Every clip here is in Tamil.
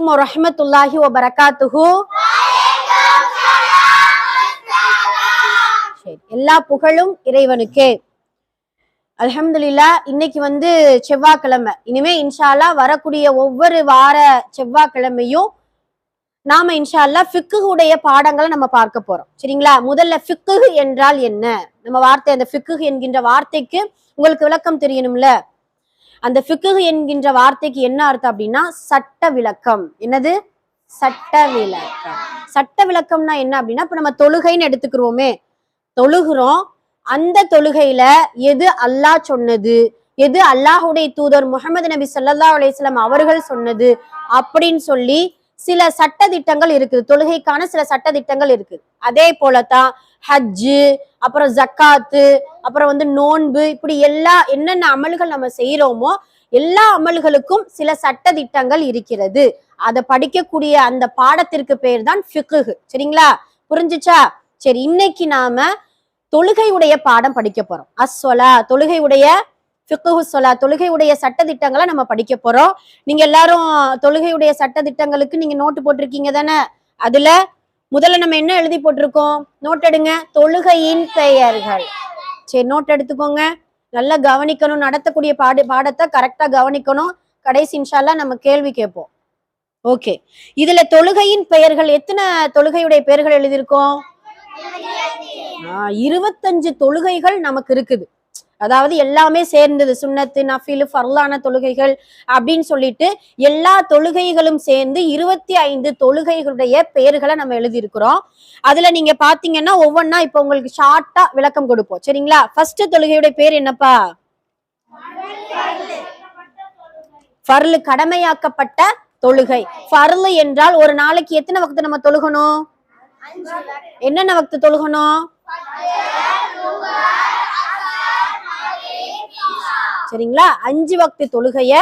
அலைக்கும் வரஹ்மத்துல்லாஹி வபரகாத்துஹு. எல்லா புகழும் இறைவனுக்கே. அல்ஹம்துலில்லாஹ். இன்னைக்கு செவ்வாய்க்கிழமை. இனிமே இன்ஷா அல்லாஹ் வரக்கூடிய ஒவ்வொரு வார செவ்வாய்க்கிழமையும் நாம இன்ஷா அல்லாஹ் ஃபிக்ஹுடைய பாடங்களை நம்ம பார்க்க போறோம். சரிங்களா? முதல்ல ஃபிக்ஹு என்றால் என்ன? நம்ம வார்த்தை, அந்த ஃபிக்ஹு என்கின்ற வார்த்தைக்கு உங்களுக்கு விளக்கம் தெரியணும்ல. அந்த ஃபிக்ஹு என்கின்ற வார்த்தைக்கு என்ன அர்த்தம் அப்படின்னா சட்ட விளக்கம். என்னது? சட்ட விளக்கம். சட்ட விளக்கம்னா என்ன அப்படின்னா, இப்ப நம்ம தொழுகைன்னு எடுத்துக்கிறோமே, தொழுகிறோம். அந்த தொழுகையில எது அல்லாஹ் சொன்னது, எது அல்லாஹுடைய தூதர் முஹம்மது நபி ஸல்லல்லாஹு அலைஹி வஸல்லம் அவர்கள் சொன்னது அப்படின்னு சொல்லி சில சட்ட திட்டங்கள் இருக்குது. தொழுகைக்கான சில சட்ட திட்டங்கள் இருக்குது. அதே போலதான் ஹஜ்ஜு, அப்புறம் ஜக்காத்து, அப்புறம் நோன்பு, இப்படி என்னென்ன அமல்கள் நம்ம செய்யறோமோ எல்லா அமல்களுக்கும் சில சட்ட திட்டங்கள் இருக்கிறது. அதை படிக்கக்கூடிய அந்த பாடத்திற்கு பேர் தான் ஃபிக்ஹு. சரிங்களா? புரிஞ்சுச்சா? சரி, இன்னைக்கு நாம தொழுகையுடைய பாடம் படிக்க போறோம். அஸ்ஸலா, தொழுகையுடைய ஃபிக்ஹு ஸலா, தொழுகையுடைய சட்ட திட்டங்களை நம்ம படிக்க போறோம். நீங்க எல்லாரும் தொழுகையுடைய சட்ட திட்டங்களுக்கு நீங்க நோட்டு போட்டிருக்கீங்க தானே? அதுல முதல்ல நம்ம என்ன எழுதி போட்டிருக்கோம்? நோட் எடுங்க. தொழுகையின் பெயர்கள். சரி, நோட் எடுத்துக்கோங்க. நல்லா கவனிக்கணும். நடத்தக்கூடிய பாடத்தை கரெக்டா கவனிக்கணும். கடைசி இன்ஷா அல்லாஹ் நம்ம கேள்வி கேட்போம். ஓகே, இதுல தொழுகையின் பெயர்கள் எத்தனை தொழுகையுடைய பெயர்கள் எழுதியிருக்கோம்? 25 தொழுகைகள் நமக்கு இருக்குது. அதாவது எல்லாமே சேர்ந்தது, சுன்னத்து, நஃபில், ஃபர்லான தொழுகைகள் அப்படின்னு சொல்லிட்டு எல்லா தொழுகைகளும் சேர்ந்து 25 தொழுகைகளுடைய பெயர்களை நம்ம எழுதியிருக்கிறோம். அதுல நீங்க பாத்தீங்கன்னா ஒவ்வொன்னா இப்ப உங்களுக்கு ஷார்ட்டா விளக்கம் கொடுப்போம். சரிங்களா? ஃபர்ஸ்ட் தொழுகையுடைய பேர் என்னப்பா? ஃபர்லு, கடமையாக்கப்பட்ட தொழுகை. ஃபர்லு என்றால் ஒரு நாளைக்கு எத்தனை வக்து நம்ம தொழுகணும்? என்னென்ன வக்து தொழுகணும்? சரிங்களா? 5 வக்து தொழுகைய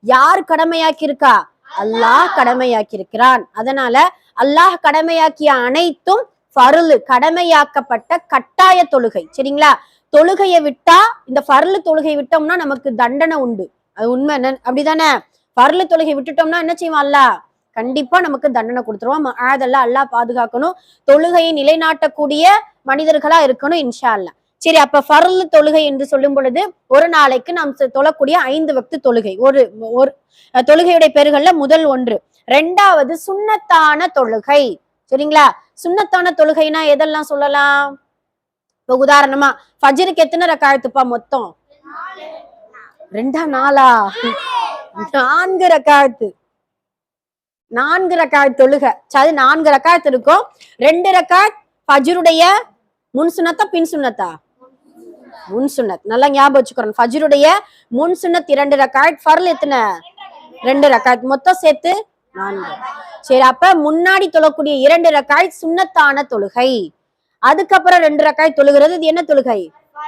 யார் கடமையாக்கி இருக்கா? அல்லாஹ் கடமையாக்கி இருக்கிறான். அதனால அல்லாஹ் கடமையாக்கிய அனைத்தும் ஃபர்லு, கடமையாக்கப்பட்ட கட்டாய தொழுகை. சரிங்களா? தொழுகையை விட்டா, இந்த ஃபர்லு தொழுகை விட்டோம்னா நமக்கு தண்டனை உண்டு. அது உண்மை, அப்படிதானே? ஃபர்லு தொழுகை விட்டுட்டோம்னா என்ன செய்வான் அல்லாஹ்? கண்டிப்பா நமக்கு தண்டனை கொடுத்துருவோம். அதெல்லாம் அல்லாஹ் பாதுகாக்கணும். தொழுகையை நிலைநாட்டக்கூடிய மனிதர்களா இருக்கணும் இன்ஷா அல்லாஹ். சரி, அப்ப ஃபர்லு தொழுகை என்று சொல்லும் பொழுது ஒரு நாளைக்கு நாம் தொழக்கூடிய 5 வக்து தொழுகை. ஒரு தொழுகையுடைய பெயர்கள்ல முதல் ஒன்று. ரெண்டாவது சுன்னத்தான தொழுகை. சரிங்களா? சுன்னத்தான தொழுகைனா எதெல்லாம் சொல்லலாம்? இப்ப உதாரணமா ஃபஜ்ருக்கு எத்தனை ரக்காயத்துப்பா மொத்தம்? 2 4 4 ரக்காயத்து. 4 ரக்காயத் தொழுகை. அது 4 ரக்காயத்து இருக்கும். 2 ரக்காயத் ஃபஜ்ருடைய முன் சுன்னத்தா பின் சுன்னத்தா? முன் சுன்னத். நல்லா ஞாபகம் வச்சுக்கிறோம். ஃபஜ்ருடைய முன் சுன்னத் 2 ரக்காயத், ஃபர்ல் எத்தனை? 2 ரக்காயத், மொத்தம் சேர்த்து 4. சரி, அப்ப முன்னாடி தொழக்கூடிய 2 ரக்காயத் சுன்னத்தான தொழுகை. அதுக்கப்புறம் 2 ரக்காயத் தொழுகிறது. இது என்ன தொழுகை?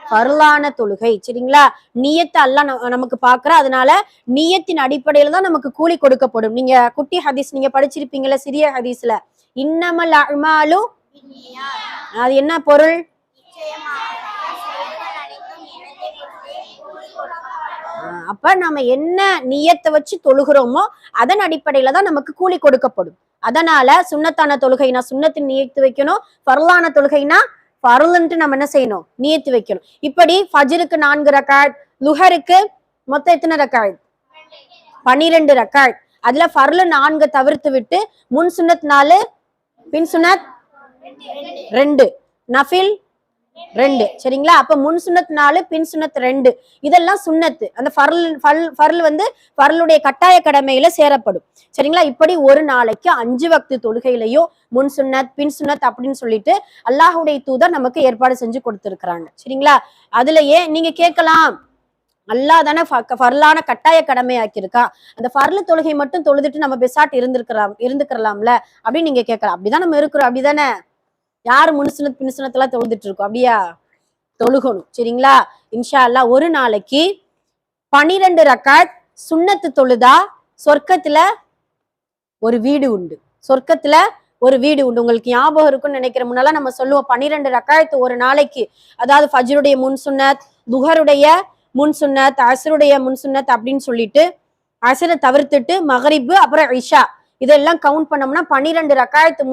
ஃபர்லான தொழுகை. சரிங்களா? நியத்தை அல்லாஹ் நமக்கு பாக்குற, அதனால நியத்தின் அடிப்படையில தான் நமக்கு கூலி கொடுக்கப்படும். நீங்க குட்டி ஹதீஸ் நீங்க படிச்சிருப்பீங்கல்ல, சிறிய ஹதீஸ்ல இன்னமல் அஅமாலு, அது என்ன பொருள்? அப்ப நம்ம என்ன நியத்தை வச்சு தொழுகிறோமோ அதன் அடிப்படையில தான் நமக்கு கூலி கொடுக்கப்படும். அதனால சுன்னத்தான தொழுகைனா சுன்னத்தின் நியத்து வைக்கணும், ஃபர்லான தொழுகைனா ஃபர்லுன்ட்டு நம்ம என்ன செய்யணும்? நியத்து வைக்கணும். இப்படி ஃபஜ்ருக்கு 4 ரக்காயத், லுஹருக்கு மொத்தம் எத்தனை ரக்காயத்? 12 ரக்காயத். அதுல ஃபர்லு 4 தவிர்த்து விட்டு முன் சுன்னத் 4, பின் சுன்னத் 2, நஃபில் 2. சரிங்களா? அப்ப முன் சுன்னத் 4, பின் சுன்னத் 2. இதெல்லாம் சுன்னத்து. அந்த ஃபர்ல் ஃபர்லுடைய கட்டாய கடமையில சேரப்படும். சரிங்களா? இப்படி ஒரு நாளைக்கு 5 வக்து தொழுகையிலையும் முன் சுன்னத், பின் சுன்னத் அப்படின்னு சொல்லிட்டு அல்லாஹுடைய தூதர் நமக்கு ஏற்பாடு செஞ்சு கொடுத்திருக்கிறாங்க. சரிங்களா? அதுலயே நீங்க கேட்கலாம், அல்லாஹ் தானே ஃபர்லான கட்டாய கடமையாக்கி இருக்கா, அந்த ஃபர்லு தொழுகை மட்டும் தொழுதுட்டு நம்ம பெசாட் இருந்துக்கிறலாம்ல அப்படின்னு நீங்க கேட்கலாம். அப்படிதான் நம்ம இருக்கிறோம். அப்படிதானே? யாரு முன்சுனத் பின்சுனத்தெல்லாம் தொழுதுட்டு இருக்கோம்? அப்படியா? தொழுகணும். சரிங்களா? இன்ஷா அல்லாஹ் ஒரு நாளைக்கு 12 ரக்காத் சுன்னத்து தொழுதா சொர்க்கத்துல ஒரு வீடு உண்டு. சொர்க்கத்துல ஒரு வீடு உண்டு. உங்களுக்கு ஞாபகம் இருக்கும்னு நினைக்கிற, முன்னால நம்ம சொல்லுவோம் 12 ரக்காயத்து ஒரு நாளைக்கு. அதாவது ஃபஜ்ருடைய முன் சுன்னத், துஹருடைய முன் சுன்னத், அஸ்ருடைய முன் சுன்னத் அப்படின்னு சொல்லிட்டு அஸ்ரை தவிர்த்துட்டு மகரிபு அப்புறம் இஷா இதெல்லாம் கவுண்ட் பண்ணோம்னா 12 ரக்காயத்து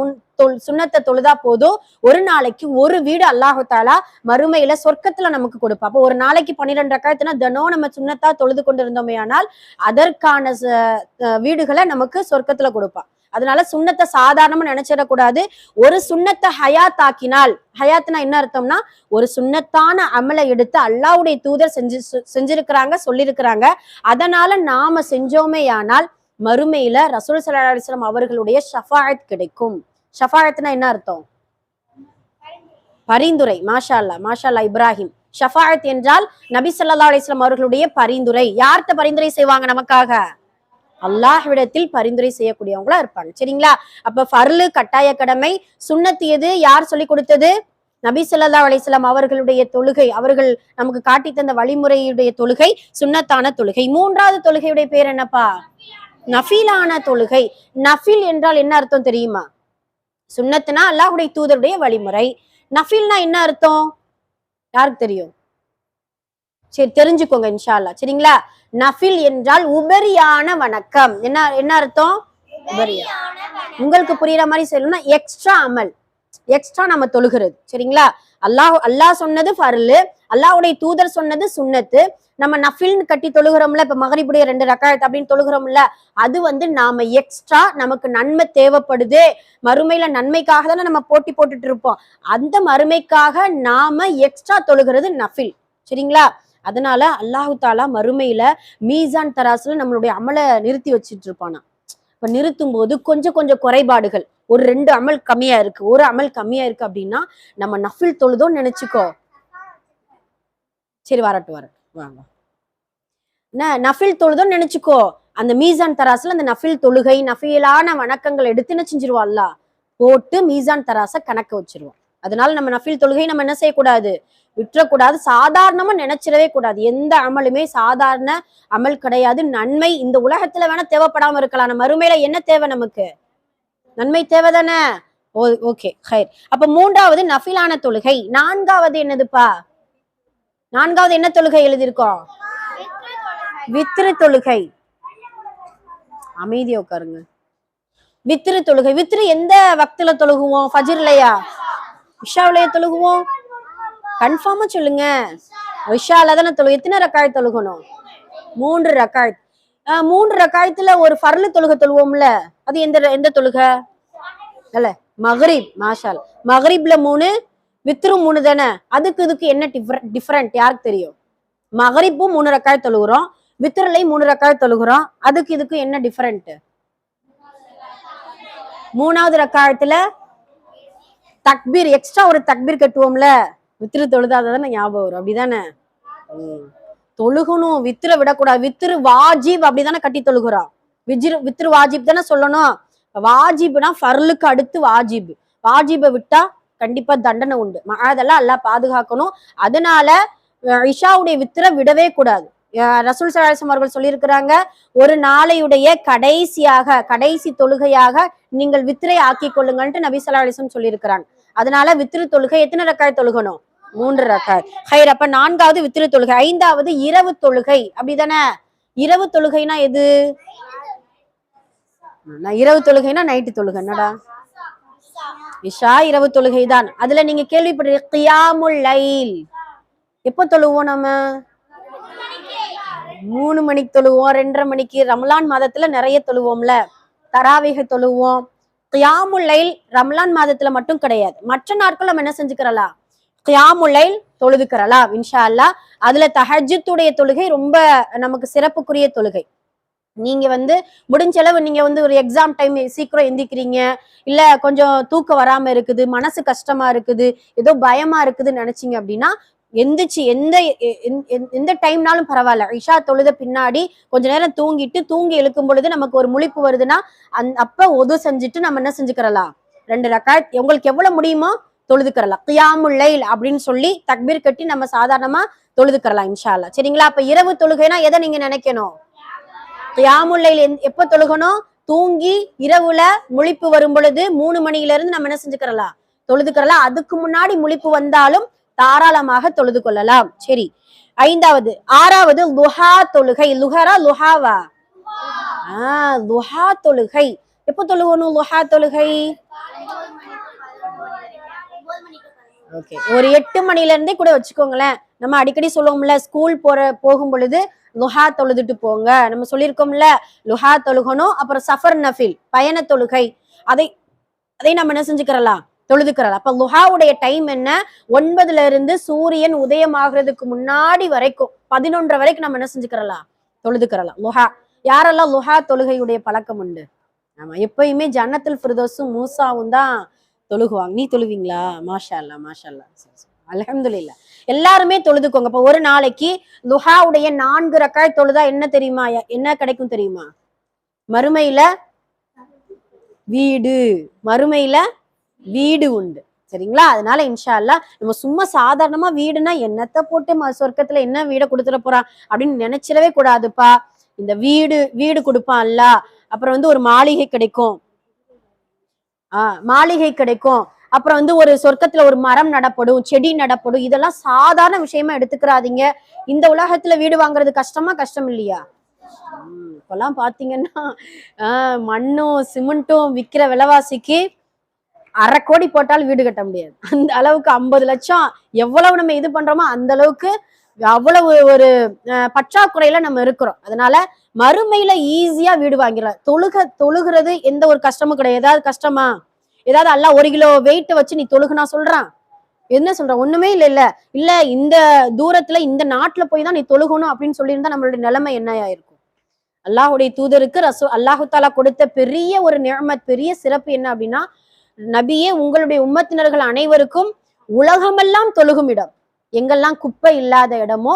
சுண்ணத்தை தொழுதா போதும். ஒரு நாளைக்கு ஒரு வீடு அல்லாஹு தாலா மறுமையில சொர்க்கத்துல நமக்கு கொடுப்பா. அப்போ ஒரு நாளைக்கு 12 ரக்காயத்துனா தினம் நம்ம சுண்ணத்தா தொழுது கொண்டு இருந்தோமே ஆனால் அதற்கான வீடுகளை நமக்கு சொர்க்கத்துல கொடுப்பா. அதனால சுண்ணத்தை சாதாரணமா நினைச்சிடக்கூடாது. ஒரு சுண்ணத்தை ஹயாத் ஆக்கினால், ஹயாத்னா என்ன அர்த்தம்னா ஒரு சுண்ணத்தான அமலை எடுத்து அல்லாஹ்வுடைய தூதர் செஞ்சிருக்கிறாங்க, சொல்லியிருக்கிறாங்க. அதனால நாம செஞ்சோமே ஆனால் மறுமையில ரசூல் ஸல்லல்லாஹு அலைஹி வஸல்லம் அவர்களுடைய ஷஃபாஅத் கிடைக்கும். ஷஃபாஅத்னா என்ன அர்த்தம்? பரிந்துரை. மாஷா அல்லாஹ், மாஷா அல்லாஹ் இப்ராஹிம். ஷஃபாஅத் என்றால் நபி ஸல்லல்லாஹு அலைஹி வஸல்லம் அவர்களுடைய பரிந்துரை. யார்கிட்ட பரிந்துரை செய்வாங்க நமக்காக? அல்லாஹ்விடத்தில் பரிந்துரை செய்யக்கூடியவங்களா இருப்பாங்க. சரிங்களா? அப்ப ஃபர்லு கட்டாய கடமை, சுன்னத் எது? யார் சொல்லி கொடுத்தது? நபி ஸல்லல்லாஹு அலைஹி வஸல்லம் அவர்களுடைய தொழுகை, அவர்கள் நமக்கு காட்டி தந்த வழிமுறையுடைய தொழுகை சுன்னத்தான தொழுகை. மூன்றாவது தொழுகையுடைய பேர் என்னப்பா? நஃபிலான தொழுகை. நஃபில் என்றால் என்ன அர்த்தம் தெரியுமா? சுன்னத்துனா அல்லாஹ்வுடைய தூதருடைய வழிமுறை. நஃபில்னா என்ன அர்த்தம்? யாருக்கு தெரியும்? சரி, தெரிஞ்சுக்கோங்க இன்ஷா அல்லாஹ். சரிங்களா? நஃபில் என்றால் உபரியான வணக்கம். என்ன என்ன அர்த்தம்? உபரியான. உங்களுக்கு புரியுற மாதிரி சொல்லணும்னா எக்ஸ்ட்ரா அமல், எக்ஸ்ட்ரா நம்ம தொழுகிறது. சரிங்களா? அல்லாஹ் சொன்னது ஃபர்லு, அல்லாஹ்வுடைய தூதர் சொன்னது சுன்னத்து. நம்ம நஃபில்னு கட்டி தொழுகிறோம்ல, இப்ப மகரிபுடைய 2 ரக்காயத் அப்படின்னு தொழுகிறோம்ல, அது நாம எக்ஸ்ட்ரா நமக்கு நன்மை தேவைப்படுது, மறுமையில நன்மைக்காக தானே நம்ம போட்டி போட்டுட்டு இருப்போம். அந்த மறுமைக்காக நாம எக்ஸ்ட்ரா தொழுகிறது நஃபில். சரிங்களா? அதனால அல்லாஹு தாலா மறுமையில மீசான் தராசுல நம்மளுடைய அமலை நிறுத்தி வச்சுட்டு இருப்பானா. இப்ப நிறுத்தும் போது கொஞ்சம் கொஞ்சம் குறைபாடுகள், ஒரு 2 அமல் கம்மியா இருக்கு, ஒரு அமல் கம்மியா இருக்கு அப்படின்னா நம்ம நஃபில் தொழுதோன்னு நினைச்சுக்கோ. சரி, வரட்டும் வாங்க. நஃபில் தொழுதோன்னு நினைச்சுக்கோ. அந்த மீசான் தராசுல அந்த நஃபில் தொழுகை, நஃபிலான வணக்கங்கள் எடுத்து என்ன செஞ்சிருவா? அல்லாஹ் போட்டு மீசான் தராச கணக்க வச்சிருவோம். அதனால நம்ம நஃபில் தொழுகை நம்ம என்ன செய்யக்கூடாது? விட்டுறக்கூடாது. சாதாரணமா நினைச்சிடவே கூடாது. எந்த அமலுமே சாதாரண அமல் கிடையாது. நன்மை இந்த உலகத்துல வேணா தேவைப்படாம இருக்கலாம், மறுமையில என்ன தேவை? நமக்கு நன்மை தேவைதானே? ஓகே, ஹைர். அப்ப மூன்றாவது நஃபிலான தொழுகை. நான்காவது என்னதுப்பா? நான்காவது என்ன தொழுகை எழுதியிருக்கோம்? வித்ரு தொழுகை. அமைதியா உட்காருங்க. வித்ரு தொழுகை. வித்ரு எந்த வக்துல தொழுகுவோம்? ஃபஜ்ர்லயா இஷாவுலயா தொழுகுவோம்? கன்ஃபார்மா சொல்லுங்க. இஷால தானே தொழுகு. எத்தனை ரக்காயத் தொழுகணும்? 3 ரக்காயத். 3 ரக்காயத்துல ஒரு ஃபர்லு தொழுகை தொழுவோம்ல, அது எந்த தொழுகை? அல்ல மகரிப். மாஷால். மகரிப்ல 3, வித்ரு 3 தானே. இதுக்கு என்ன டிஃபரெண்ட் யாருக்கு தெரியும்? மகரிப்பும் 3 ரக்காயத் தொழுகிறோம், வித்ருலையும் 3 ரக்காயத் தொழுகிறோம். இதுக்கு என்ன டிஃபரெண்ட்? மூணாவது ரக்காயத்துல தக்பீர், எக்ஸ்ட்ரா ஒரு தக்பீர் கட்டுவோம்ல, வித்ரு தொழுதாதானே ஞாபகம் வரும். அப்படிதானே? தொழுகணும், வித்ர விடக்கூடாது. வித்ரு வாஜிப் அப்படிதானே கட்டி தொழுகிறோம். வித்ரு வாஜிப் தானே சொல்லணும். வாஜிப்னா ஃபர்லுக்கு அடுத்து வாஜிப். வாஜிபை விட்டா கண்டிப்பா தண்டனை உண்டு. அதெல்லாம் அல்லாஹ் பாதுகாக்கணும். அதனால இஷாவுடைய வித்ர விடவே கூடாது. ரசூல் ஸல்லல்லாஹு அலைஹி வஸல்லம் அவர்கள் சொல்லியிருக்கிறாங்க, ஒரு நாளையுடைய கடைசி தொழுகையாக நீங்கள் வித்ரை ஆக்கி கொள்ளுங்கள்ட்டு நபி ஸல்லல்லாஹு அலைஹி வஸல்லம் சொல்லியிருக்கிறாங்க. அதனால வித்ரு தொழுகை எத்தனை ரக்காயத் தொழுகணும்? 3 ரக்காயத். ஹைர். அப்ப 4வது வித்ரு தொழுகை. 5வது இரவு தொழுகை. அப்படிதானே? இரவு தொழுகைனா எது? இரவு தொழுகைனா நைட்டு தொழுகை. என்னடா இஷா இரவு தொழுகை தான். அதுல நீங்க கேள்விப்பட்ட கியாமுல் லைல் எப்ப தொழுவோம்? நம்ம 3 மணிக்கு தொழுவோம், 2:30 மணிக்கு. ரமலான் மாதத்துல நிறைய தொழுவோம்ல, தராவீஹ் தொழுவோம். கியாமுல் லைல் ரமலான் மாதத்துல மட்டும் கிடையாது, மற்ற நாட்கள் நம்ம என்ன செஞ்சுக்கிறலாம்? கியாமுல் லைல் தொழுதுக்கிறலாம் இன்ஷா அல்லாஹ். அதுல தஹஜ்ஜுடைய தொழுகை ரொம்ப நமக்கு சிறப்புக்குரிய தொழுகை. நீங்க முடிஞ்ச அளவு நீங்க ஒரு எக்ஸாம் டைம் சீக்கிரம் எந்திக்கிறீங்க, இல்ல கொஞ்சம் தூக்கம் வராம இருக்குது, மனசு கஷ்டமா இருக்குது, ஏதோ பயமா இருக்குதுன்னு நினைச்சீங்க அப்படின்னா எந்திரிச்சு எந்த டைம்னாலும் பரவாயில்ல, இஷா தொழுத பின்னாடி கொஞ்ச நேரம் தூங்கி எழுக்கும் பொழுது நமக்கு ஒரு முழிப்பு வருதுன்னா அப்ப ஒது செஞ்சுட்டு நம்ம என்ன செஞ்சுக்கிறலாம்? 2 ரக்காயத் உங்களுக்கு எவ்வளவு முடியுமோ தொழுதுக்கிறலாம். கியாமுல் லைல் அப்படின்னு சொல்லி தக்பீர் கட்டி நம்ம சாதாரணமா தொழுதுக்கிறலாம் இன்ஷா அல்லாஹ். சரிங்களா? அப்ப இரவு தொழுகைனா எதை நீங்க நினைக்கணும்? கியாமுல் லைல் எப்ப தொழுகணும்? தூங்கி இரவுல முழிப்பு வரும் பொழுது 3 மணில இருந்து நம்ம என்ன செஞ்சுக்கிறலாம்? தொழுதுக்கிறலாம். அதுக்கு முன்னாடி முழிப்பு வந்தாலும் தாராளமாக தொழுது கொள்ளலாம். சரி. 5வது. 6வது லுஹா தொழுகை. லுஹரா லுஹாவா? லுஹா தொழுகை. எப்போ தொழுகணும் லுஹா தொழுகை? ஓகே, ஒரு 8 மணில இருந்தே கூட வச்சுக்கோங்களேன். நம்ம அடிக்கடி சொல்லுவோம்ல, ஸ்கூல் போகும் பொழுது லுஹா தொழுதுட்டு போங்க. நம்ம சொல்லியிருக்கோம்ல, லுஹா தொழுகணும். அப்புறம் சஃபர் நஃபில் பயண தொழுகை, அதை அதை நம்ம என்ன செஞ்சுக்கிறலாம், தொழுதுக்கிறலாம். அப்ப லுஹாவுடைய டைம் என்ன? 9ல இருந்து சூரியன் உதயமாகிறதுக்கு முன்னாடி வரைக்கும் 11 வரைக்கும் நம்ம என்ன செஞ்சுக்கிறலாம், தொழுதுக்கிறலாம் லுஹா. யாரெல்லாம் லுஹா தொழுகையுடைய பழக்கம் உண்டு? ஆமா, எப்பயுமே ஜன்னத்துல் ஃபிர்தௌஸும் மூசாவும் தான் தொழுகுவாங்க. நீ தொழுவீங்களா? மாஷா அல்லா, மாஷா அல்லா, அல்ஹம்துலில்லாஹ். எல்லாருமே தொழுதுக்கோங்க. இப்ப ஒரு நாளைக்கு லுஹாவுடைய 4 ரக்காத் தொழுதா என்ன தெரியுமா, என்ன கிடைக்கும் தெரியுமா? மறுமையில வீடு, மறுமையில வீடு உண்டு. சரிங்களா? அதனால இன்ஷா அல்லாஹ் நம்ம சும்மா சாதாரணமா வீடுனா என்னத்தை போட்டு சொர்க்கத்துல என்ன வீடை கொடுத்துட போறான் அப்படின்னு நினைச்சிடவே கூடாதுப்பா. இந்த வீடு கொடுப்பான் அல்லாஹ். அப்புறம் வந்து ஒரு மாளிகை கிடைக்கும், மாளிகை கிடைக்கும். அப்புறம் வந்து ஒரு சொர்க்கத்துல ஒரு மரம் நடப்படும், செடி நடப்படும். இதெல்லாம் சாதாரண விஷயமா எடுத்துக்கிறாதீங்க. இந்த உலகத்துல வீடு வாங்குறது கஷ்டமா, கஷ்டம் இல்லையா? இப்பெல்லாம் பாத்தீங்கன்னா மண்ணும் சிமெண்ட்டும் விக்கிற விலைவாசிக்கு 1/2 கோடி போட்டால் வீடு கட்ட முடியாது. அந்த அளவுக்கு 50 லட்சம் எவ்வளவு நம்ம இது பண்றோமோ அந்த அளவுக்கு அவ்வளவு ஒரு பற்றாக்குறையில நம்ம இருக்கிறோம். அதனால மறுமையில ஈஸியா வீடு வாங்கிடலாம். தொழுகிறது எந்த ஒரு கஷ்டமும் கிடையாது. ஏதாவது கஷ்டமா? ஏதாவது அல்ல 1 கிலோ வெயிட்ட வச்சு நீ தொழுகுனா சொல்றான்? என்ன சொல்றான்? ஒண்ணுமே இல்ல. இல்ல இந்த தூரத்துல இந்த நாட்டுல போய் தான் நீ தொழுகணும் அப்படின்னு சொல்லியிருந்தா நம்மளுடைய நிலைமை என்ன ஆயிருக்கும்? அல்லாஹுடைய தூதருக்கு அல்லாஹு தாலா கொடுத்த பெரிய ஒரு நிஅமத், பெரிய சிறப்பு என்ன அப்படின்னா, நபியே உங்களுடைய உம்மத்தினர்கள் அனைவருக்கும் உலகமெல்லாம் தொழுகும் இடம், எங்கெல்லாம் குப்பை இல்லாத இடமோ,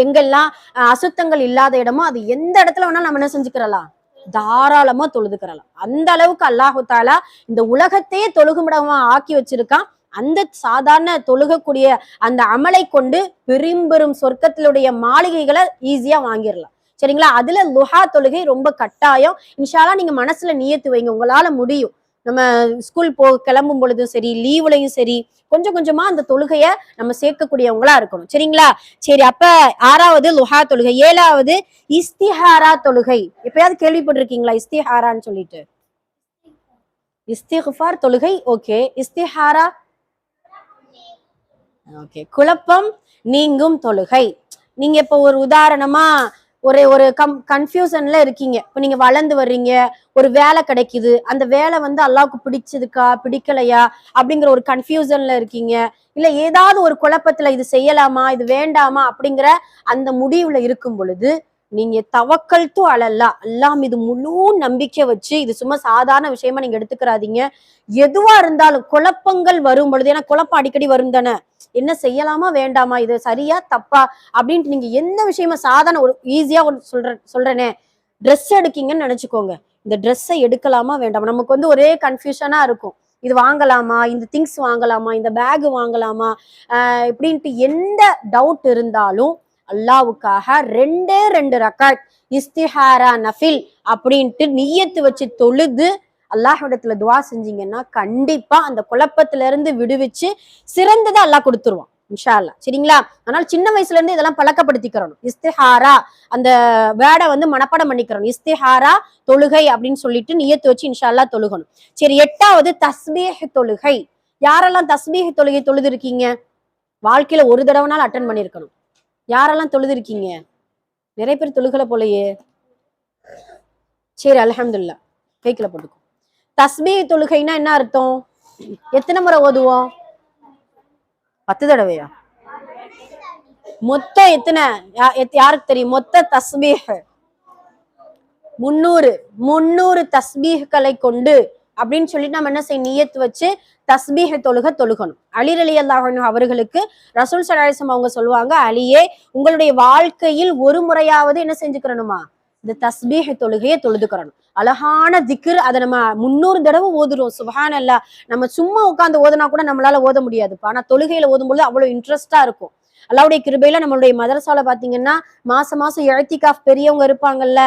எங்கெல்லாம் அசுத்தங்கள் இல்லாத இடமோ, அது எந்த இடத்துல வேணா நம்ம என்ன செஞ்சுக்கிறலாம், தாராளமா தொழுதுக்கிறலாம். அந்த அளவுக்கு அல்லாஹு தாலா இந்த உலகத்தையே தொழுகுமிடமா ஆக்கி வச்சிருக்கான். அந்த சாதாரண தொழுகக்கூடிய அந்த அமலை கொண்டு பெரும் சொர்க்கத்தினுடைய மாளிகைகளை ஈஸியா வாங்கிடலாம். சரிங்களா? அதுல லுஹா தொழுகை ரொம்ப கட்டாயம். இன்ஷால்லா நீங்க மனசுல நியத்து வைங்க, உங்களால முடியும். நம்ம ஸ்கூல் கிளம்பும் பொழுதும் சரி, லீவுலையும் சரி, கொஞ்சம் கொஞ்சமா அந்த தொழுகைய நம்ம சேர்க்கக்கூடியவங்களா இருக்கணும். சரிங்களா? சரி, அப்ப 6வது லுஹா தொழுகை. 7வது இஸ்திஹாரா தொழுகை. எப்பயாவது கேள்விப்பட்டிருக்கீங்களா இஸ்திஹாரான்னு சொல்லிட்டு? இஸ்திஃபார் தொழுகை ஓகே. இஸ்திஹாரா ஓகே, குழப்பம் நீங்கும் தொழுகை. நீங்க இப்ப ஒரு உதாரணமா ஒரு கன்ஃபியூஷன்ல இருக்கீங்க. இப்ப நீங்க வளர்ந்து வர்றீங்க, ஒரு வேலை கிடைக்குது, அந்த வேலை வந்து அல்லாஹ்வுக்கு பிடிச்சதுக்கா பிடிக்கலையா அப்படிங்கிற ஒரு கன்ஃபியூஷன்ல இருக்கீங்க. இல்ல ஏதாவது ஒரு குழப்பத்துல இது செய்யலாமா இது வேண்டாமா அப்படிங்கிற அந்த முடிவுல இருக்கும் பொழுது நீங்க தவக்கல்து அலல்லாஹ், அல்லாஹ் மீது முழு நம்பிக்கை வச்சு, இது சும்மா சாதாரண விஷயமா நீங்க எடுத்துக்கிறாதீங்க. எதுவா இருந்தாலும் குழப்பங்கள் வரும் பொழுது, ஏன்னா குழப்பம் அடிக்கடி வரும் தானே, என்ன செய்யலாமா வேண்டாமா, இது சரியா தப்பா அப்படின்ட்டு நீங்க எந்த விஷயமா சாதாரண ஒரு ஈஸியா சொல்றேனே, ட்ரெஸ் எடுக்கீங்கன்னு நினைச்சுக்கோங்க. இந்த ட்ரெஸ்ஸை எடுக்கலாமா வேண்டாமா, நமக்கு வந்து ஒரே கன்ஃபியூஷனா இருக்கும். இது வாங்கலாமா, இந்த திங்ஸ் வாங்கலாமா, இந்த பேக் வாங்கலாமா, இப்படின்ட்டு எந்த டவுட் இருந்தாலும் அல்லாவுக்காக 2 ரக்காத் இஸ்திஹாரா நஃபில் அப்படின்ட்டு நியத்து வச்சு தொழுது அல்லாஹ்விடத்துல துவா செஞ்சீங்கன்னா கண்டிப்பா அந்த குழப்பத்துல இருந்து விடுவிச்சு சிறந்ததை அல்லாஹ் கொடுத்துருவான் இன்ஷா அல்லாஹ். சரிங்களா? அதனால சின்ன வயசுல இருந்து இதெல்லாம் பழக்கப்படுத்திக்கிறோம். இஸ்திஹாரா அந்த வேர்டை வந்து மனப்பாடம் பண்ணிக்கிறோம். இஸ்திஹாரா தொழுகை அப்படின்னு சொல்லிட்டு நியத்து வச்சு இன்ஷா அல்லாஹ் தொழுகணும். சரி, 8வது தஸ்பீஹ் தொழுகை. யாரெல்லாம் தஸ்பீஹ் தொழுகை தொழுது இருக்கீங்க? வாழ்க்கையில ஒரு தடவைனாலும் அட்டன் பண்ணிருக்கணும். யாரெல்லாம் தொழுது இருக்கீங்க? நிறைய பேர் தொழுகல போலயே. சரி, அல்ஹம்துலில்லாஹ். கைக்குல போட்டுக்கோ. தஸ்பீஹ் தொழுகைனா என்ன அர்த்தம்? எத்தனை முறை ஓதுவோம்? 10 தடவையா? மொத்தம் எத்தனை யாருக்கு தெரியும்? மொத்த தஸ்பீஹ் 300 தஸ்பீஹ்களை கொண்டு அப்படின்னு சொல்லிட்டு நம்ம என்ன செய்ய, நியத்து வச்சு தஸ்பீஹ் தொழுகணும். அலி ரலியல்லாஹு அன்ஹு அவர்களுக்கு ரசூல் ஸல்லல்லாஹு அலைஹி வஸல்லம் அவங்க சொல்லுவாங்க, அலியே உங்களுடைய வாழ்க்கையில் ஒரு முறையாவது என்ன செஞ்சுக்கிறணுமா, இந்த தஸ்பீஹ் தொழுகையை தொழுதுக்கிறணும். அழகான திக்ர், அதை நம்ம 300 தடவை ஓதுறோம். சுப்ஹானல்லாஹ். நம்ம சும்மா உட்கார்ந்து ஓதுனா கூட நம்மளால ஓத முடியாதுப்பா. ஆனா தொழுகையில ஓதும்போது அவ்வளவு இன்ட்ரெஸ்டா இருக்கும். அல்லாஹ்வுடைய கிருபையில நம்மளுடைய மதரசால பாத்தீங்கன்னா மாசம் இஅ்திகாஃப் பெரியவங்க இருப்பாங்கல்ல,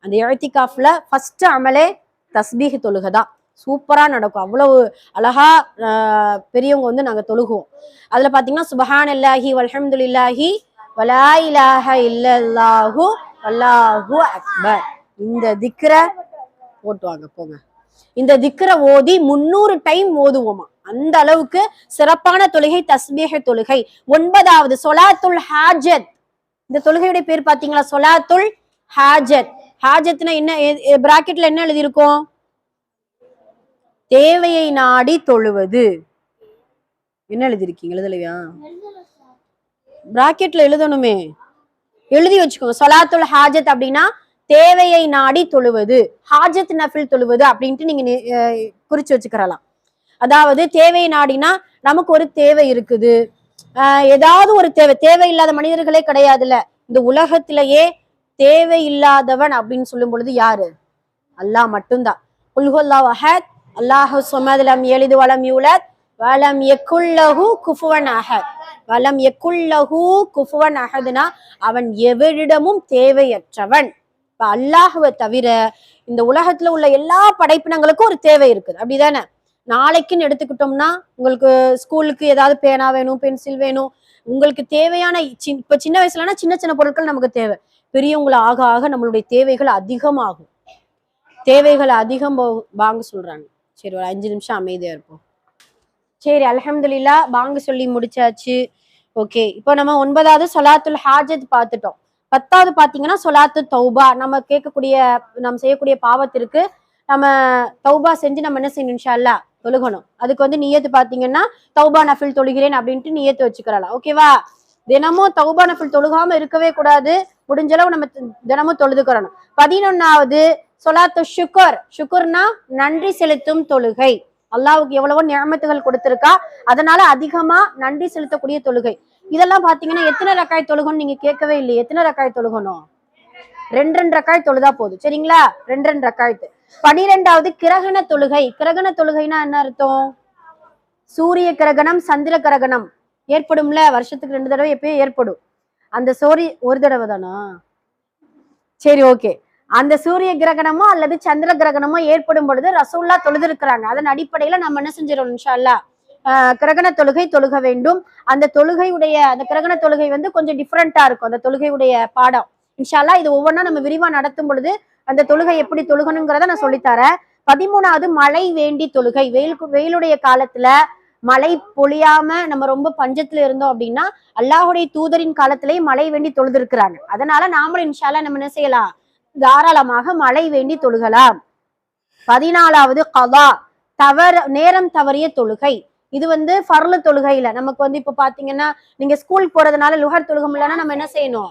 அந்த இஅ்திகாஃப்ல ஃபர்ஸ்ட் அமலே தஸ்பீஹ் தொழுகைதான். சூப்பரா நடக்கும். அவ்வளவு அழகா பெரியவங்க வந்து நாங்க தொழுகுவோம். அதுல பாத்தீங்கன்னா சுப்ஹானல்லாஹி வல்ஹம்துலில்லாஹி வலா இலாஹ இல்லல்லாஹு வல்லாஹு அக்பர், இந்த திக்ர ஓட்டுவாங்க போங்க. இந்த திக்ர ஓதி 300 டைம் ஓதுவோமா. அந்த அளவுக்கு சிறப்பான தொழுகை தஸ்பீஹ் தொழுகை. 9வது சொலாத்துல் ஹாஜத். இந்த தொழுகையுடைய பேர் பாத்தீங்களா? சொலாத்துல் ஹாஜத். ஹாஜத்னா என்ன? பிராக்கெட்ல என்ன எழுதி இருக்கும்? தேவையை நாடி தொழுவது. என்ன எழுதிருக்கீங்க? எழுதலையா? பிராக்கெட்ல எழுதணுமே, எழுதி வச்சுக்கோங்க. சொலாத்துல் ஹாஜத் அப்படின்னா தேவையை நாடி தொழுவது, ஹாஜத் நஃபில் தொழுவது அப்படின்ட்டு நீங்க குறிச்சு வச்சுக்கிறலாம். அதாவது தேவையை நாடினா நமக்கு ஒரு தேவை இருக்குது, ஏதாவது ஒரு தேவை. தேவையில்லாத மனிதர்களே கிடையாதுல்ல இந்த உலகத்திலேயே. தேவையில்லாதவன் அப்படின்னு சொல்லும் பொழுது யாரு? அல்லாஹ் மட்டும்தான். குல் ஹுவல்லாஹு அஹத், அல்லாஹு ஸமத், லம் யலித் வலம் யூலத் வலம் யகுல் லஹு குஃபுவன் அஹத். வலம் யகுல் லஹு குஃபுவன் அஹத்னா அவன் எவரிடமும் தேவையற்றவன். இப்ப அல்லாஹுவை தவிர இந்த உலகத்துல உள்ள எல்லா படைப்பினங்களுக்கும் ஒரு தேவை இருக்குது, அப்படிதானே? நாளைக்குன்னு எடுத்துக்கிட்டோம்னா உங்களுக்கு ஸ்கூலுக்கு ஏதாவது பேனா வேணும், பென்சில் வேணும், உங்களுக்கு தேவையான இப்ப சின்ன வயசுலனா சின்ன சின்ன பொருட்கள் நமக்கு தேவை. பெரியவங்களை ஆக ஆக நம்மளுடைய தேவைகள் அதிகமாகும். தேவைகள் அதிகம் பாங்க சொல்றாங்க. சரி, ஒரு 5 நிமிஷம் அமைதியா இருப்போம். சரி, அல்ஹம்துலில்லாஹ் பாங்க சொல்லி முடிச்சாச்சு. ஓகே, இப்போ நம்ம 9வது சொலாத்துல் ஹாஜத் பார்த்துட்டோம். 10வது பாத்தீங்கன்னா சொலாத்து தௌபா. நம்ம செய்யக்கூடிய பாவத்திற்கு நம்ம தௌபா செஞ்சு நம்ம என்ன செய்யணும்? இன்ஷா அல்லாஹ் தொழுகணும். அதுக்கு வந்து நியத்து பாத்தீங்கன்னா தௌபா நஃபில் தொழுகிறேன் அப்படின்ட்டு நியத்து வச்சுக்கலாம். ஓகேவா? தினமும் தௌபா நஃபில் தொழுகாம இருக்கவே கூடாது. முடிஞ்ச அளவு நம்ம தினமும் தொழுதுக்கிறணும். 11வது சொலாத்து ஷுக்கர். ஷுக்கர்னா நன்றி செலுத்தும் தொழுகை. அல்லாஹ்வுக்கு எவ்வளவோ நியமத்துகள் கொடுத்திருக்கா, அதனால அதிகமா நன்றி செலுத்தக்கூடிய தொழுகை. இதெல்லாம் பாத்தீங்கன்னா எத்தனை ரக்காய் தொழுகணும் நீங்க கேட்கவே இல்லையே. எத்தனை ரக்காய் தொழுகணும்? 2 ரக்காய் தொழுதா போதும். சரிங்களா? 2 ரக்காய்த்து. 12வது கிரகண தொழுகை. கிரகண தொழுகைனா என்ன அர்த்தம்? சூரிய கிரகணம் சந்திர கிரகணம் ஏற்படும்ல, வருஷத்துக்கு 2 தடவை எப்பயும் ஏற்படும். அந்த ஒரு தடவை தானா? சரி, ஓகே. அந்த சூரிய கிரகணமோ அல்லது சந்திர கிரகணமோ ஏற்படும் பொழுது ரசூல்லா தொழுது இருக்கிறாங்க. அதன் அடிப்படையில நம்ம என்ன செஞ்சிடணும்? இன்ஷா அல்லாஹ் கிரகண தொழுகை தொழுக வேண்டும். அந்த கிரகண தொழுகை வந்து கொஞ்சம் டிஃப்ரெண்டா இருக்கும். அந்த தொழுகையுடைய பாடம் இன்ஷா அல்லாஹ் இது ஒவ்வொன்றா நம்ம விரிவா நடத்தும் பொழுது அந்த தொழுகை எப்படி தொழுகணுங்கிறத நான் சொல்லித்தரேன். 13வது மழை வேண்டி தொழுகை. வெயிலுடைய காலத்துல மழை பொழியாம நம்ம ரொம்ப பஞ்சத்துல இருந்தோம் அப்படின்னா அல்லாஹுடைய தூதரின் காலத்திலேயே மழை வேண்டி தொழுது இருக்கிறாங்க. அதனால நாமளும் இன்ஷா அல்லாஹ் நம்ம என்ன செய்யலாம்? தாராளமாக மழை வேண்டி தொழுகலாம். 14வது கதா, நேரம் தவறிய தொழுகை. இது வந்து ஃபர்லு தொழுகையில நமக்கு வந்து இப்ப பாத்தீங்கன்னா நீங்க ஸ்கூல் போறதுனால லுஹர் தொழுகை இல்லைன்னா நம்ம என்ன செய்யணும்?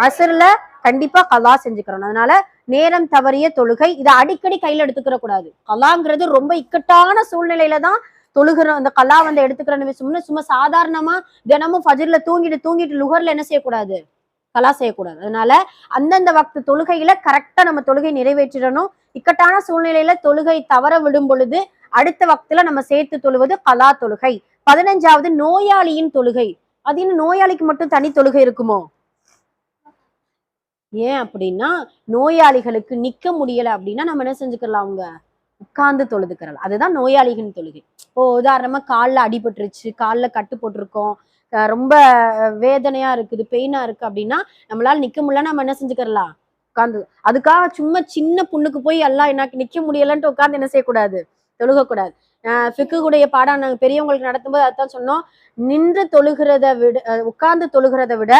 அசர்ல கண்டிப்பா கலா செஞ்சுக்கிறோம். அதனால நேரம் தவறிய தொழுகை இதை அடிக்கடி கையில எடுத்துக்கிற கூடாது. கலாங்கிறது ரொம்ப இக்கட்டான சூழ்நிலையில தான் தொழுகிறோம். அந்த கலா வந்து எடுத்துக்கிற சும்மா சாதாரணமா தினமும் ஃபஜ்ர்ல தூங்கிட்டு லுஹர்ல என்ன செய்யக்கூடாது? கலா செய்யக்கூடாது. அதனால அந்தந்த வக்து தொழுகையில கரெக்டா நம்ம தொழுகை நிறைவேற்றிடணும். இக்கட்டான சூழ்நிலையில தொழுகை தவற விடும் பொழுது அடுத்த வக்துல நம்ம சேர்த்து தொழுவது கலா தொழுகை. 15வது நோயாளியின் தொழுகை. அது இன்னும் நோயாளிக்கு மட்டும் தனி தொழுகை இருக்குமோ? ஏன் அப்படின்னா நோயாளிகளுக்கு நிக்க முடியல அப்படின்னா நம்ம என்ன செஞ்சுக்கலாம்? அவங்க உட்கார்ந்து தொழுதுக்கிறலாம். அதுதான் நோயாளிகளின் தொழுகை. இப்போ உதாரணமா கால்ல அடிபட்டுருச்சு, கால்ல கட்டு போட்டிருக்கோம், ரொம்ப வேதனையா இருக்குது, பெயினா இருக்கு அப்படின்னா நம்மளால நிக்க முடியல, நம்ம என்ன செஞ்சுக்கலாம்? உட்கார்ந்து. அதுக்காக சும்மா சின்ன புண்ணுக்கு போய் எல்லாம் எனக்கு நிக்க முடியலன்ட்டு உட்கார்ந்து என்ன செய்யக்கூடாது? தொழுகக்கூடாது. ஃபிக்குடைய பாடம் நாங்க பெரியவங்களுக்கு நடத்தும்போது அதான் சொன்னோம். நின்று தொழுகிறத விட உட்கார்ந்து தொழுகிறத விட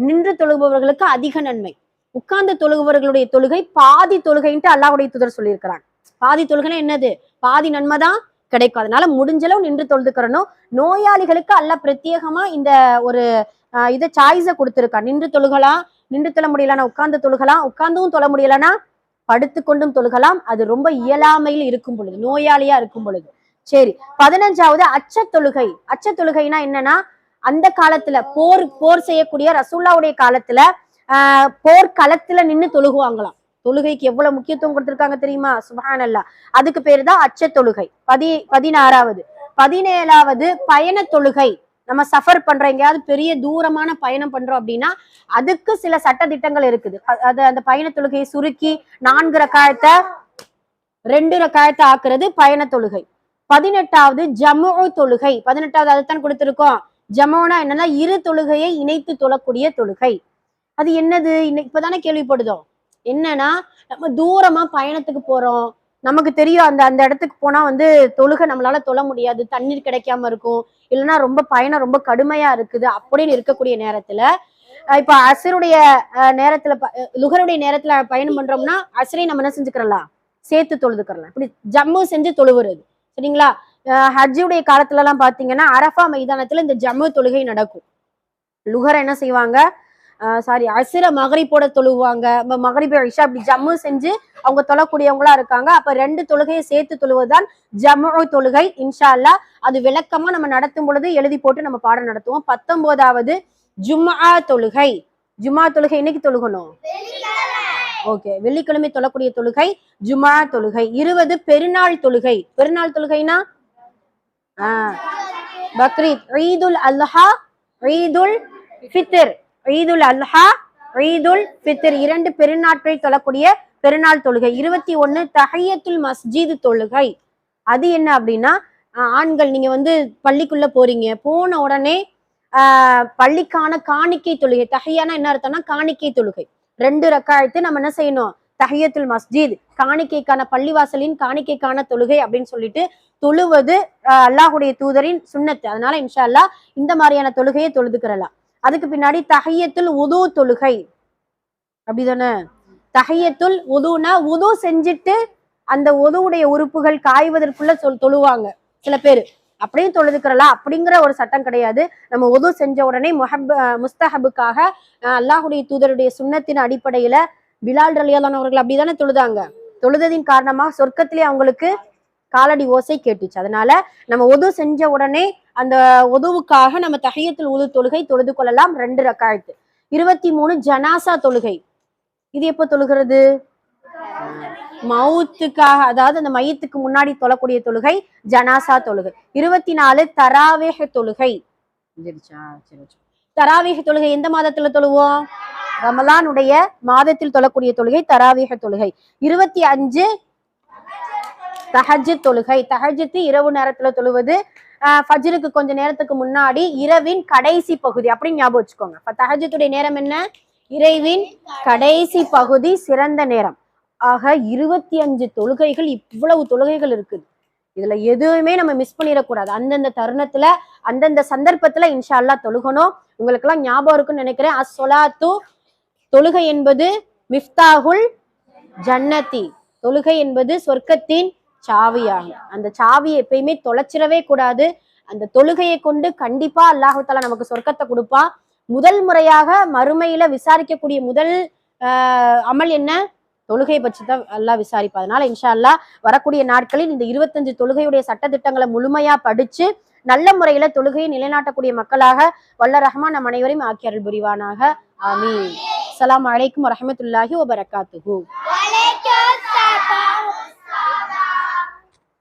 நின்று தொழுபவர்களுக்கு அதிக நன்மை. உட்கார்ந்து தொழுபவர்களுடைய தொழுகை பாதி தொழுகைன்ட்டு அல்லாஹ்வுடைய தூதர் சொல்லியிருக்கிறாங்க. பாதி தொழுகைன்னா என்னது? பாதி நன்மைதான் கிடைக்கும். அதனால முடிஞ்சளவு நின்று தொழுதுக்கிறணும். நோயாளிகளுக்கு அல்லாஹ் பிரத்யேகமா இந்த ஒரு இதை சாய்ஸை கொடுத்திருக்கான். நின்று தொழுகலாம், நின்று தொழ முடியலன்னா உட்கார்ந்து தொழுகலாம், உட்கார்ந்தும் தொழ முடியலன்னா படுத்து கொண்டும் தொழுகலாம். அது ரொம்ப இயலாமையில் இருக்கும் பொழுது, நோயாளியா இருக்கும் பொழுது. சரி, 15வது அச்ச தொழுகை. அச்ச தொழுகைனா என்னன்னா அந்த காலத்துல போர் செய்யக்கூடிய ரசூல்லாவுடைய காலத்துல போர்க்களத்துல நின்று தொழுகுவாங்களாம். தொழுகைக்கு எவ்வளவு முக்கியத்துவம் கொடுத்திருக்காங்க தெரியுமா? சுப்ஹானல்லாஹ். அதுக்கு பேரு தான் அச்ச தொழுகை. 16வது. 17வது பயண தொழுகை. நம்ம சஃபர் பண்றோம், எங்கேயாவது பெரிய தூரமான பயணம் பண்றோம் அப்படின்னா அதுக்கு சில சட்ட திட்டங்கள் இருக்குது. அந்த பயண தொழுகையை சுருக்கி 4 ரக்காயத்தை 2 ரக்காயத்தை ஆக்குறது பயண தொழுகை. 18வது ஜமு தொழுகை. 18வது அதுதான் கொடுத்திருக்கோம். ஜமுனா என்னன்னா இரு தொழுகையை இணைத்து தொழக்கூடிய தொழுகை. அது என்னது? இப்பதானே கேள்விப்படுதோம். என்னன்னா நம்ம தூரமா பயணத்துக்கு போறோம், நமக்கு தெரியும் அந்த அந்த இடத்துக்கு போனா வந்து தொழுகை நம்மளால தொழ முடியாது, தண்ணீர் கிடைக்காம இருக்கும், இல்லைன்னா ரொம்ப பயணம் ரொம்ப கடுமையா இருக்குது அப்படின்னு இருக்கக்கூடிய நேரத்துல இப்ப அசருடைய நேரத்துல லுகருடைய நேரத்துல பயணம் பண்றோம்னா அசரை நம்ம என்ன செஞ்சுக்கிறலாம், சேர்த்து தொழுதுக்கிறலாம். இப்படி ஜம்மு செஞ்சு தொழுவுறது சரிங்களா. ஹஜ்ஜுடைய காலத்துல எல்லாம் பாத்தீங்கன்னா அரஃபா மைதானத்துல இந்த ஜம்மு தொழுகை நடக்கும். லுகர் என்ன செய்வாங்க, சாரி அசிர மகரிப்போட தொழுவாங்க, மகரிப் இஷா அப்படி ஜம்மு செஞ்சு அவங்க தொழக்கூடியவங்களா இருக்காங்க. அப்ப 2 தொழுகையை சேர்த்து தொழுவதுதான் ஜம்மு தொழுகை. இன்ஷா அல்லாஹ் அது விளக்கமா நம்ம நடத்தும் பொழுது எழுதி போட்டு நம்ம பாடம் நடத்துவோம். 19வது ஜும்ஆ தொழுகை. ஜும்ஆ தொழுகை இன்னைக்கு தொழுகணும், ஓகே, வெள்ளிக்கிழமை தொழக்கூடிய தொழுகை ஜும்ஆ தொழுகை. 20 பெருநாள் தொழுகை. பெருநாள் தொழுகைனா பக்ரீத், ஈதுல் அல்ஹா, ஈதுல் ஃபித்ர். ஈதுல் அல்ஹா, ஈதுல் ஃபித்ர் 2 பெருநாட்கள் தொழக்கூடிய பெருநாள் தொழுகை. 21 தஹியத்துல் மஸ்ஜித் தொழுகை. அது என்ன அப்படின்னா ஆண்கள் நீங்க வந்து பள்ளிக்குள்ள போறீங்க, போன உடனே பள்ளிக்கான காணிக்கை தொழுகை. தஹியானா என்ன அர்த்தம்னா காணிக்கை தொழுகை. 2 ரக்காயத்து நம்ம என்ன செய்யணும், தஹியத்துல் மஸ்ஜித் காணிக்கைக்கான பள்ளிவாசலின் காணிக்கைக்கான தொழுகை அப்படின்னு சொல்லிட்டு தொழுவது அல்லாஹுடைய தூதரின் சுன்னத்து. அதனால இன்ஷா அல்லாஹ் இந்த மாதிரியான தொழுகையை தொழுதுக்கிறலாம். அதுக்கு பின்னாடி தஹியத்துல் உது தொழுகை, அப்படிதானே. தஹியத்துல் உதுனா உது செஞ்சுட்டு அந்த உதுவுடைய உறுப்புகள் காய்வதற்குள்ள தொழுவாங்க சில பேர், அப்படியும் தொழுதுக்கிறலாம். அப்படிங்கிற ஒரு சட்டம் கிடையாது. நம்ம உது செஞ்ச உடனே முஸ்தஹபுக்காக அல்லாஹுடைய தூதருடைய சுன்னத்தின் அடிப்படையில பிலால் ரலியல்லாஹு அவர்கள் அப்படிதானே தொழுதாங்க. தொழுததின் காரணமாக சொர்க்கத்திலே அவங்களுக்கு காலடி ஓசை கேட்டுச்சு. அதனால நம்ம உது செஞ்ச உடனே அந்த உதுவுக்காக நம்ம தஹியத்துல் உது தொழுகை தொழுது கொள்ளலாம் 2 ரக்காயத்து. 23 ஜனாசா தொழுகை. இது எப்ப தொழுகிறது, மவுத்துக்காக, அதாவது அந்த மையத்துக்கு முன்னாடி தொழக்கூடிய தொழுகை ஜனாசா தொழுகை. 24 தராவேஹ் தொழுகை. தராவேஹ் தொழுகை எந்த மாதத்துல தொழுவோம், ரமலானுடைய மாதத்தில் தொழக்கூடிய தொழுகை தராவேஹ் தொழுகை. 25 தஹஜ்ஜுத் தொழுகை. தஹஜ்ஜுத் இரவு நேரத்துல தொழுவது, ஃபஜ்ருக்கு கொஞ்ச நேரத்துக்கு முன்னாடி இரவின் கடைசி பகுதி அப்படின்னு ஞாபகம் வச்சுக்கோங்க. தஹஜ்ஜுடைய நேரம் என்ன, இரவின் கடைசி பகுதி சிறந்த நேரம். ஆக 25 தொழுகைகள், இவ்வளவு தொழுகைகள் இருக்குது. இதுல எதுவுமே நம்ம மிஸ் பண்ணிடக்கூடாது. அந்தந்த தருணத்துல அந்தந்த சந்தர்ப்பத்துல இன்ஷா அல்லாஹ் தொழுகணும். உங்களுக்கு எல்லாம் ஞாபகம் இருக்குன்னு நினைக்கிறேன். அஸ்ஸலாத்து தொழுகை என்பது மிஃப்தாஹுல் ஜன்னதி, தொழுகை என்பது சொர்க்கத்தின் சாவியாகும். அந்த சாவியை எப்பயுமே தொலைச்சிடவே கூடாது. அந்த தொழுகையை கொண்டு கண்டிப்பா அல்லாஹு தஆலா நமக்கு சொர்க்கத்தை கொடுப்பான். முதல் முறையாக மறுமையில விசாரிக்கக்கூடிய முதல் அமல் என்ன, தொழுகை பற்றி தான் அல்லாஹ் விசாரிப்பா. அதனால இன்ஷா அல்லாஹ் வரக்கூடிய நாட்களில் இந்த 25 தொழுகையுடைய சட்டத்திட்டங்களை முழுமையா படிச்சு நல்ல முறையில தொழுகையை நிலைநாட்டக்கூடிய மக்களாக வல்ல ரஹ்மான் நம் அனைவரையும் ஆக்கி அருள் புரிவானாக. ஆமீன். அஸ்ஸலாமு அலைக்கும் வரஹ்மத்துல்லாஹி வபரகாத்துஹு.